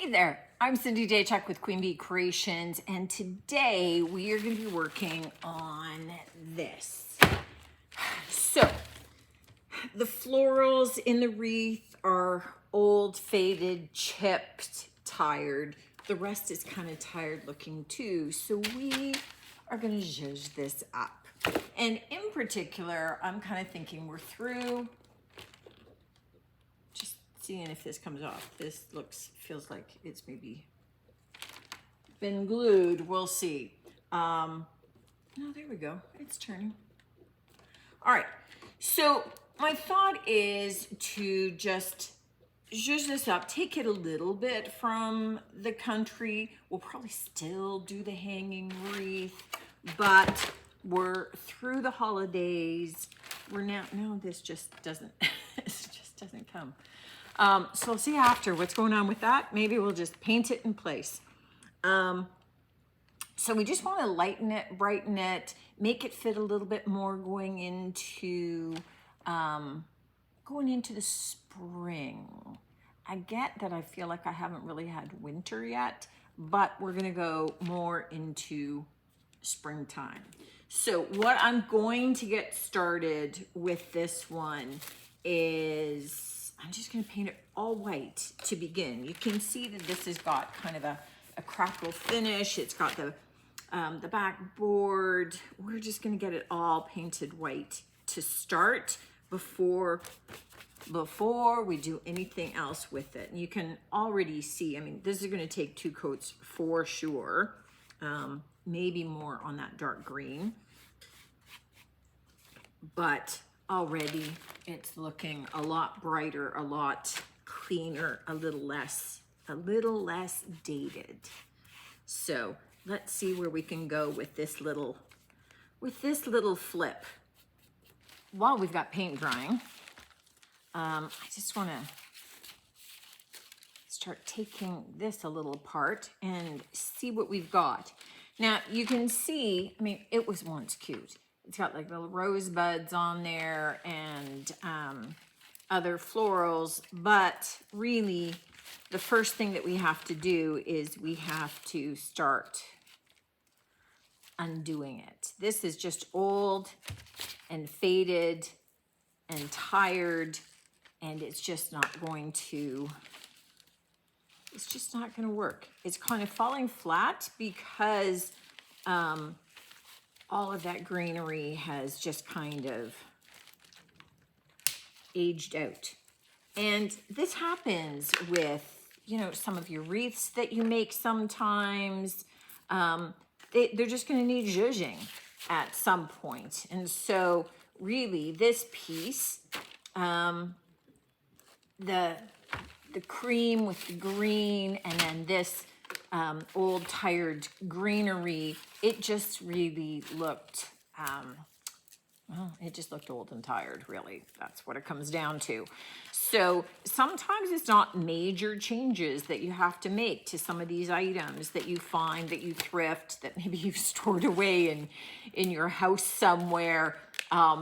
Hey there, I'm Cindy Daychuk with Queen Bee Creations, and today we are going to be working on this. So, the florals in the wreath are old, faded, chipped, tired. The rest is kind of tired looking too, so we are going to zhuzh this up. And in particular, I'm kind of thinking we're through. Just seeing if this comes off. This feels like it's maybe been glued. We'll see. No, there we go. It's turning. All right. So my thought is to just zhuzh this up, take it a little bit from the country. We'll probably still do the hanging wreath, but we're through the holidays. We're now, no, this just doesn't, this just doesn't come. So we'll see after what's going on with that. Maybe we'll just paint it in place. So we just want to lighten it, brighten it, make it fit a little bit more going into the spring. I get that I feel like I haven't really had winter yet, but we're going to go more into springtime. So what I'm going to get started with this one is I'm just going to paint it all white to begin. You can see that this has got kind of a crackle finish. It's got the backboard. We're just going to get it all painted white to start before we do anything else with it. And you can already see, I mean, this is going to take 2 coats for sure. Maybe more on that dark green. But already it's looking a lot brighter, a lot cleaner, a little less dated. So let's see where we can go with this little flip. While we've got paint drying, I just want to start taking this a little apart and see what we've got. Now you can see, I mean, it was once cute. It's got like little rosebuds on there and other florals, but really the first thing that we have to do is we have to start undoing it. This is just old and faded and tired, and it's just not going to work. It's kind of falling flat because all of that greenery has just kind of aged out. And this happens with, you know, some of your wreaths that you make sometimes. They're just going to need zhuzhing at some point. And so really this piece, the cream with the green, and then this old tired greenery, it just really looked, well, it just looked old and tired, really. That's what it comes down to. So sometimes it's not major changes that you have to make to some of these items that you find, that you thrift, that maybe you've stored away in your house somewhere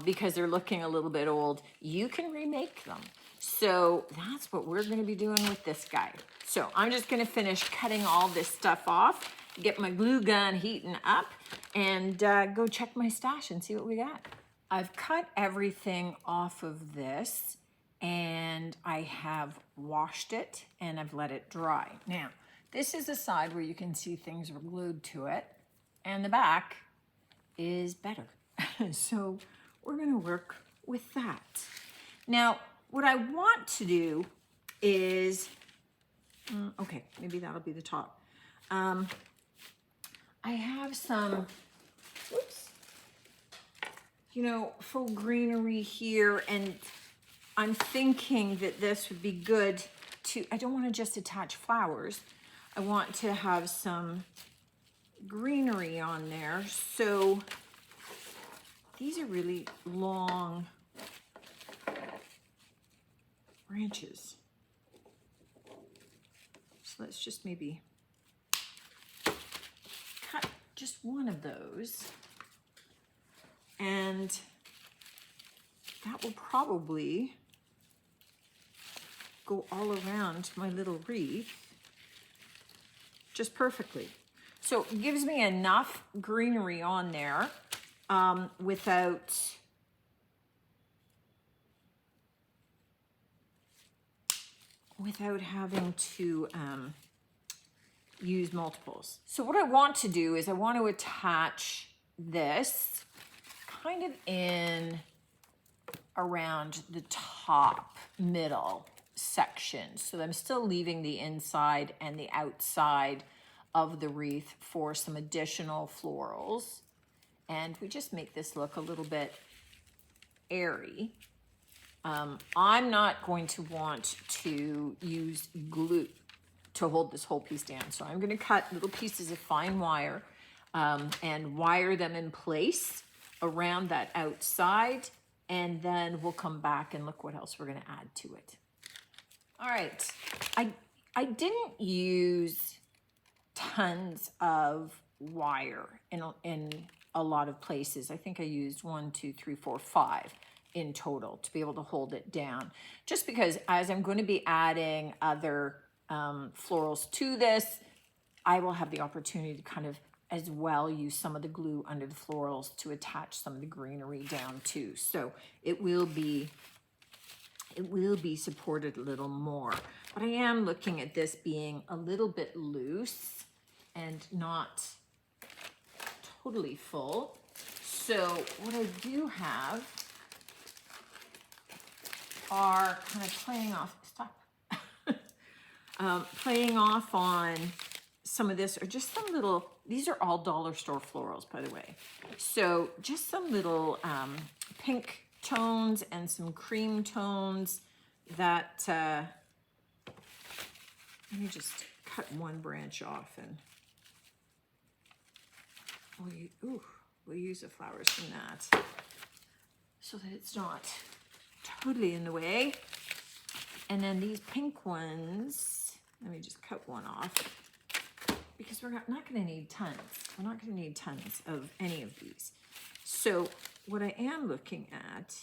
because they're looking a little bit old. You can remake them. So that's what we're going to be doing with this guy. So I'm just going to finish cutting all this stuff off, get my glue gun heating up, and go check my stash and see what we got. I've cut everything off of this, and I have washed it and I've let it dry. Now, this is the side where you can see things were glued to it, and the back is better. So we're going to work with that. Now, what I want to do is, okay, maybe that'll be the top. I have some, whoops, you know, faux greenery here, and I'm thinking that this would be good to, I don't want to just attach flowers. I want to have some greenery on there. So these are really long branches. So let's just maybe cut just one of those, and that will probably go all around my little wreath. just perfectly. So it gives me enough greenery on there without having to use multiples. So what I want to do is I want to attach this kind of in around the top middle section. So I'm still leaving the inside and the outside of the wreath for some additional florals. And we just make this look a little bit airy. I'm not going to want to use glue to hold this whole piece down. So I'm going to cut little pieces of fine wire and wire them in place around that outside. And then we'll come back and look what else we're going to add to it. All right. I didn't use tons of wire in a lot of places. I think I used 1, 2, 3, 4, 5 in total to be able to hold it down. Just because as I'm going to be adding other florals to this, I will have the opportunity to kind of as well use some of the glue under the florals to attach some of the greenery down too. So it will be supported a little more. But I am looking at this being a little bit loose and not totally full. So what I do have are kind of playing off on some of this, or just some little, these are all dollar store florals, by the way. So just some little pink tones and some cream tones that, let me just cut one branch off and we'll use the flowers from that so that it's not totally in the way. And then these pink ones, let me just cut one off because we're not going to need tons. We're not going to need tons of any of these. So what I am looking at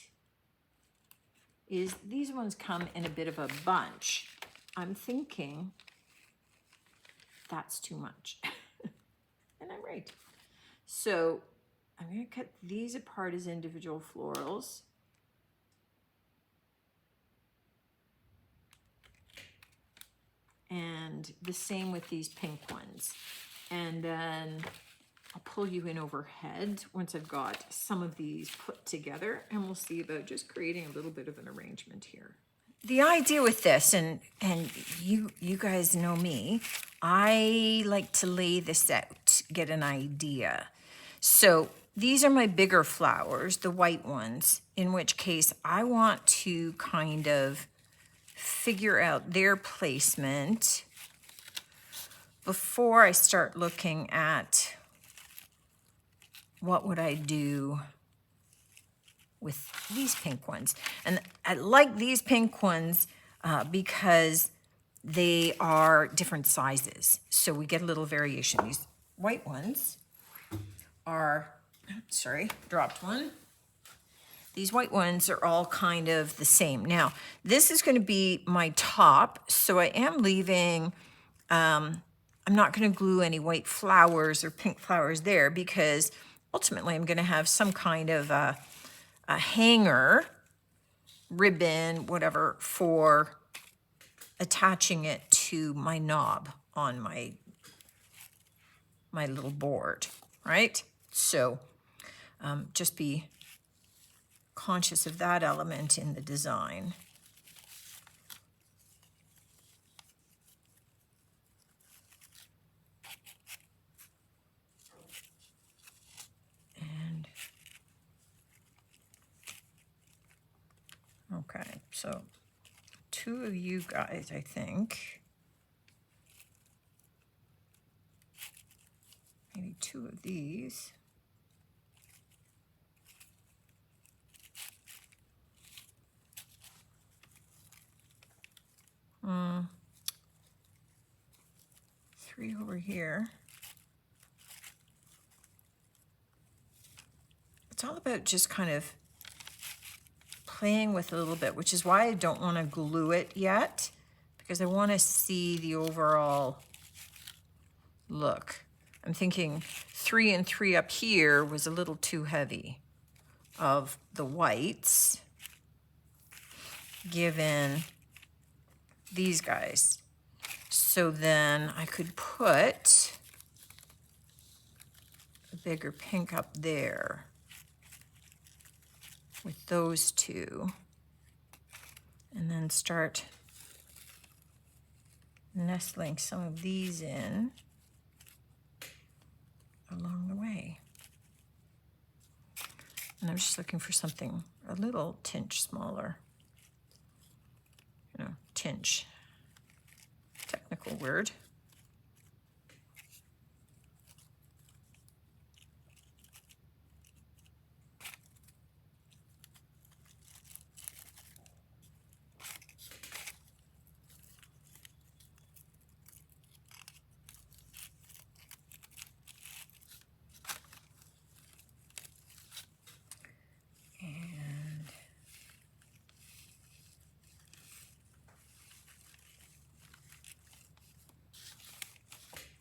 is these ones come in a bit of a bunch. I'm thinking that's too much. And I'm right. So I'm going to cut these apart as individual florals. And the same with these pink ones. And then I'll pull you in overhead once I've got some of these put together, and we'll see about just creating a little bit of an arrangement here. The idea with this, and you guys know me, I like to lay this out, get an idea. So these are my bigger flowers, the white ones, in which case I want to kind of figure out their placement before I start looking at what would I do with these pink ones. And I like these pink ones because they are different sizes. So we get a little variation. These white ones are, sorry, dropped one. These white ones are all kind of the same. Now, this is going to be my top, so I am leaving, I'm not going to glue any white flowers or pink flowers there because ultimately I'm going to have some kind of a hanger, ribbon, whatever, for attaching it to my knob on my little board, right? So just be conscious of that element in the design. And okay, so 2 of you guys, I think. Maybe 2 of these. Three over here. It's all about just kind of playing with a little bit, which is why I don't want to glue it yet, because I want to see the overall look. I'm thinking 3 and 3 up here was a little too heavy of the whites, given these guys. So then I could put a bigger pink up there with those two, and then start nestling some of these in along the way. And I'm just looking for something a little tinge smaller. You know, tinge, technical word.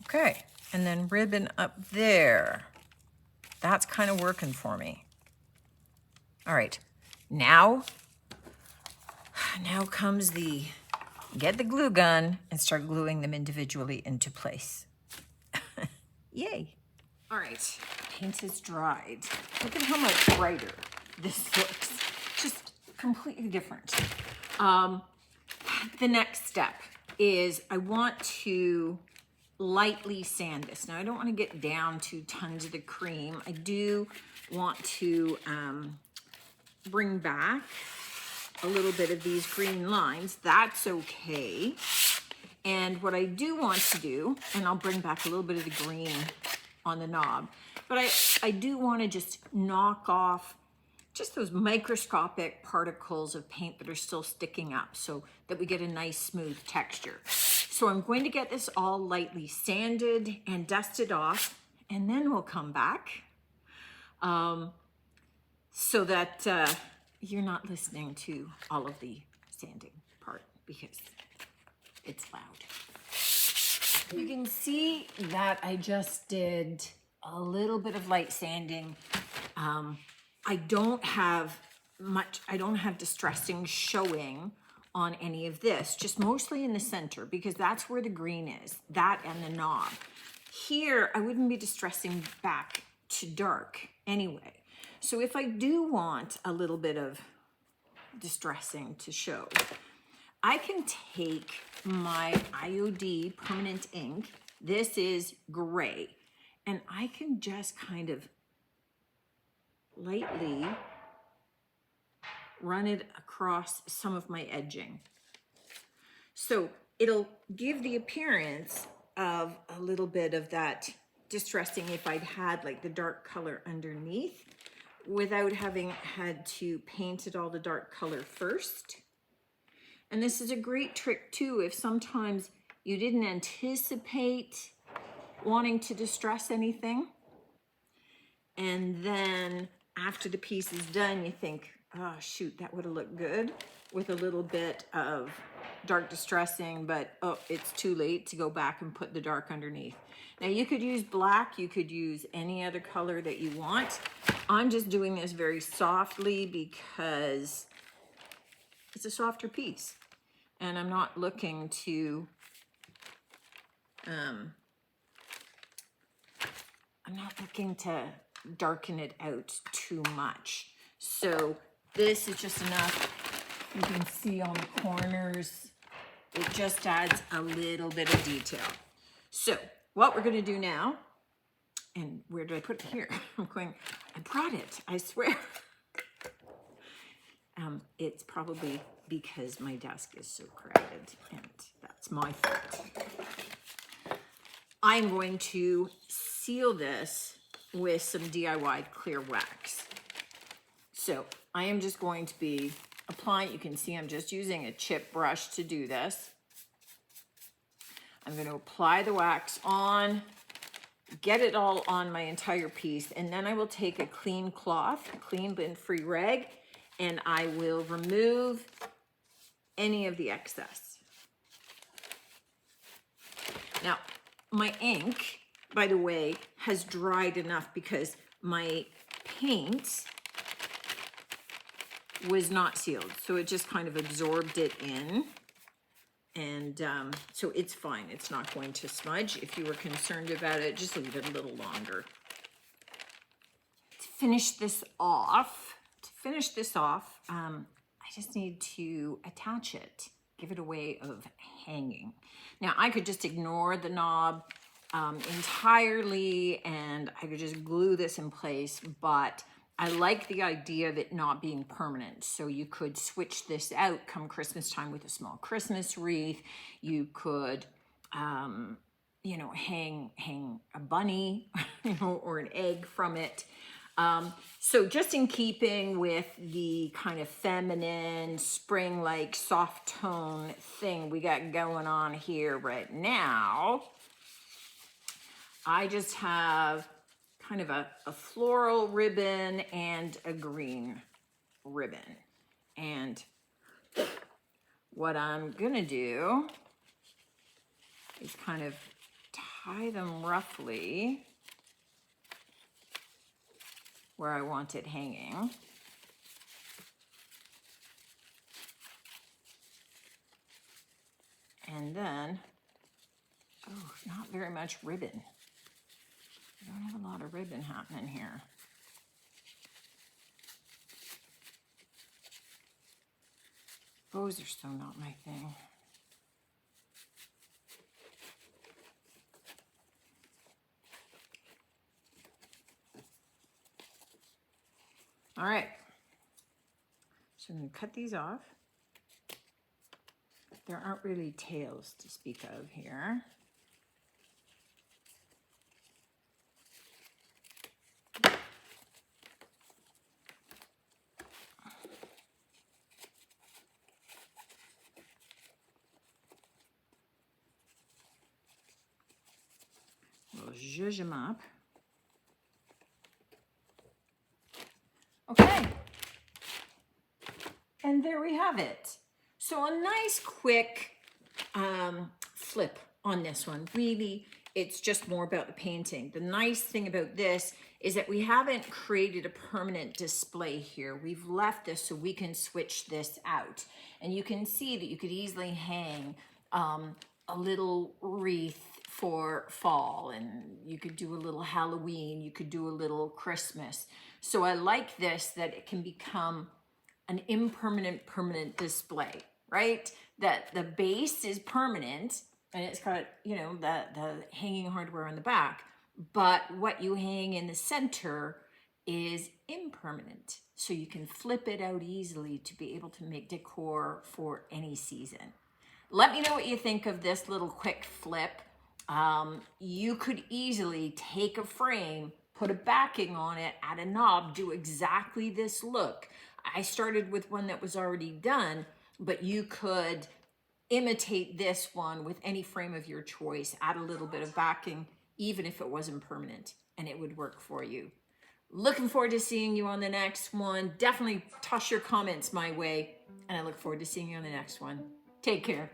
Okay, and then ribbon up there. That's kind of working for me. All right, now comes the get the glue gun and start gluing them individually into place. Yay. All right, paint is dried. Look at how much brighter this looks. Just completely different. The next step is I want to lightly sand this. Now I don't want to get down to tons of the cream. I do want to bring back a little bit of these green lines. That's okay. And what I do want to do, and I'll bring back a little bit of the green on the knob, but I do want to just knock off just those microscopic particles of paint that are still sticking up so that we get a nice smooth texture. So I'm going to get this all lightly sanded and dusted off, and then we'll come back so that you're not listening to all of the sanding part because it's loud. You can see that I just did a little bit of light sanding. I don't have distressing showing on any of this, just mostly in the center because that's where the green is, that and the knob. Here, I wouldn't be distressing back to dark anyway. So if I do want a little bit of distressing to show, I can take my IOD permanent ink, this is gray, and I can just kind of lightly run it across some of my edging. So it'll give the appearance of a little bit of that distressing if I'd had like the dark color underneath without having had to paint it all the dark color first. And this is a great trick too if sometimes you didn't anticipate wanting to distress anything, and then after the piece is done you think, oh shoot, that would have looked good with a little bit of dark distressing, but oh, it's too late to go back and put the dark underneath. Now you could use black, you could use any other color that you want. I'm just doing this very softly because it's a softer piece and I'm not looking to darken it out too much. So this is just enough. You can see on the corners, it just adds a little bit of detail. So what we're gonna do now, and where did I put it here? I brought it, I swear. It's probably because my desk is so crowded and that's my fault. I'm going to seal this with some DIY clear wax. So I am just going to be applying, you can see I'm just using a chip brush to do this. I'm going to apply the wax on, get it all on my entire piece, and then I will take a clean cloth, a clean lint-free rag, and I will remove any of the excess. Now, my ink, by the way, has dried enough because my paint was not sealed. So it just kind of absorbed it in. And so it's fine. It's not going to smudge. If you were concerned about it, just leave it a little longer. To finish this off, I just need to attach it, give it a way of hanging. Now I could just ignore the knob entirely and I could just glue this in place, but I like the idea of it not being permanent. So you could switch this out come Christmas time with a small Christmas wreath. You could, you know, hang a bunny, you know, or an egg from it. So just in keeping with the kind of feminine, spring-like, soft tone thing we got going on here right now, I just have kind of a floral ribbon and a green ribbon. And what I'm gonna do is kind of tie them roughly where I want it hanging. And then, oh, not very much ribbon. I don't have a lot of ribbon happening here. Bows are so not my thing. All right, so I'm gonna cut these off. There aren't really tails to speak of here. We'll zhuzh them up. Okay, and there we have it. So a nice quick flip on this one. Really, it's just more about the painting. The nice thing about this is that we haven't created a permanent display here. We've left this so we can switch this out. And you can see that you could easily hang a little wreath for fall, and you could do a little Halloween, you could do a little Christmas. So I like this, that it can become an impermanent, permanent display, right? That the base is permanent and it's got, you know, the hanging hardware on the back, but what you hang in the center is impermanent. So you can flip it out easily to be able to make decor for any season. Let me know what you think of this little quick flip. You could easily take a frame, put a backing on it, add a knob, do exactly this look. I started with one that was already done, but you could imitate this one with any frame of your choice, add a little bit of backing, even if it wasn't permanent, and it would work for you. Looking forward to seeing you on the next one. Definitely toss your comments my way, and I look forward to seeing you on the next one. Take care.